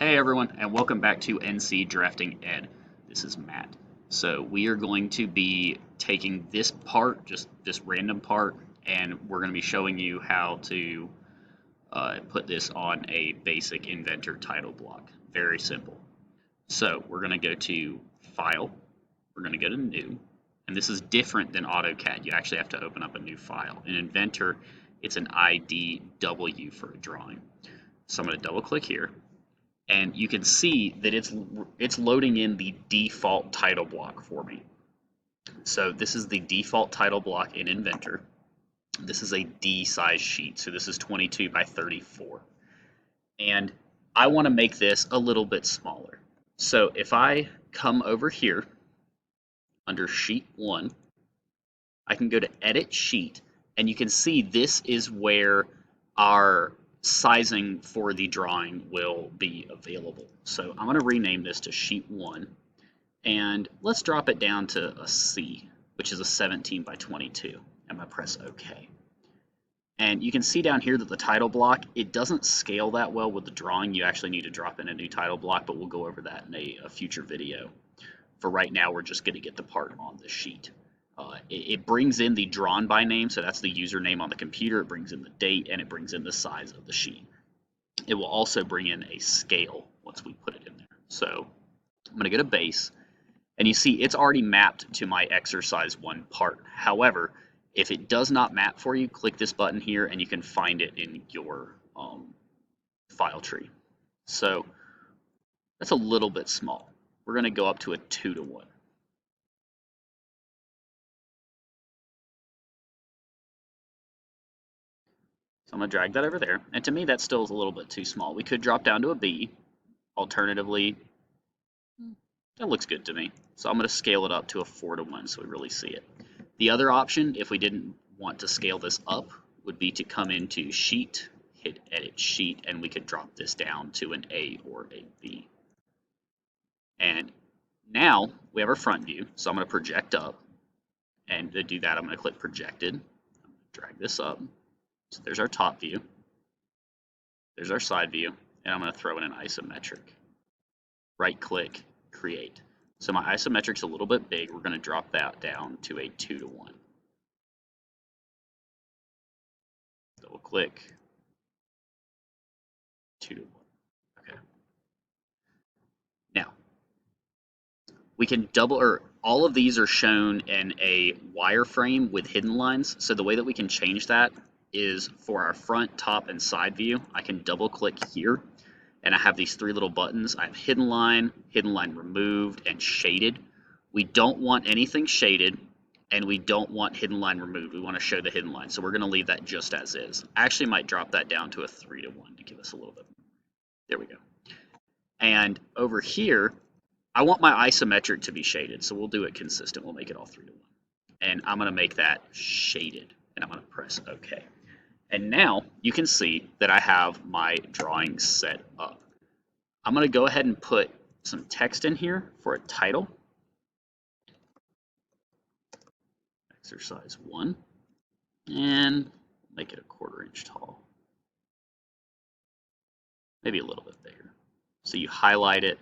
Hey everyone, and welcome back to NC Drafting Ed. This is Matt. So we are going to be taking this part, just this random part, and we're going to be showing you how to put this on a basic Inventor title block. Very simple. So we're going to go to File, we're going to go to New, and this is different than AutoCAD. You actually have to open up a new file. In Inventor, it's an IDW for a drawing. So I'm going to double click here. And you can see that it's loading in the default title block for me. So this is the default title block in Inventor. This is a D size sheet, so this is 22 by 34. And I want to make this a little bit smaller. So if I come over here under Sheet 1, I can go to Edit Sheet, and you can see this is where our sizing for the drawing will be available. So I'm going to rename this to Sheet 1, and let's drop it down to a C, which is a 17 by 22. I'm going to press OK. And you can see down here that the title block, it doesn't scale that well with the drawing. You actually need to drop in a new title block, but we'll go over that in a future video. For right now, we're just going to get the part on the sheet. It brings in the drawn by name, so that's the username on the computer. It brings in the date, and it brings in the size of the sheet. It will also bring in a scale once we put it in there. So I'm going to go to Base, and you see it's already mapped to my Exercise 1 part. However, if it does not map for you, click this button here, and you can find it in your file tree. So that's a little bit small. We're going to go up to a 2:1. So I'm going to drag that over there. And to me, that still is a little bit too small. We could drop down to a B. Alternatively, that looks good to me. So I'm going to scale it up to a 4:1 so we really see it. The other option, if we didn't want to scale this up, would be to come into Sheet, hit Edit Sheet, and we could drop this down to an A or a B. And now we have our front view. So I'm going to project up. And to do that, I'm going to click Projected. I'm going to drag this up. So there's our top view, there's our side view, and I'm going to throw in an isometric. Right click, create. So my isometric's a little bit big. We're going to drop that down to a 2:1. Double click, 2:1. Okay. Now, we can all of these are shown in a wireframe with hidden lines. So the way that we can change that is for our front, top, and side view. I can double click here, and I have these three little buttons. I have hidden line removed, and shaded. We don't want anything shaded, and we don't want hidden line removed. We want to show the hidden line, so we're going to leave that just as is. I actually might drop that down to a 3:1 to give us a little bit more. There we go. And over here, I want my isometric to be shaded, so we'll do it consistent. We'll make it all 3:1. And I'm going to make that shaded, and I'm going to press OK. And now you can see that I have my drawing set up. I'm going to go ahead and put some text in here for a title. Exercise 1. And make it a 1/4 inch tall. Maybe a little bit bigger. So you highlight it.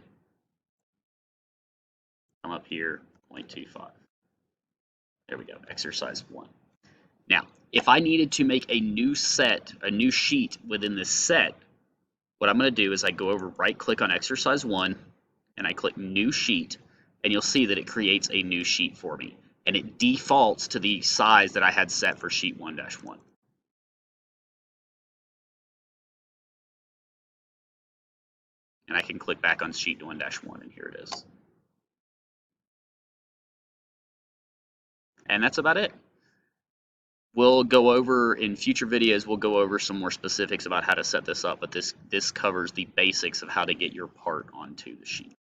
Come up here, 0.25. There we go, Exercise 1. Now, if I needed to make a new sheet within this set, what I'm going to do is I go over, right-click on Exercise 1, and I click New Sheet, and you'll see that it creates a new sheet for me. And it defaults to the size that I had set for Sheet 1-1. And I can click back on Sheet 1-1, and here it is. And that's about it. We'll go over, in future videos, we'll go over some more specifics about how to set this up, but this covers the basics of how to get your part onto the sheet.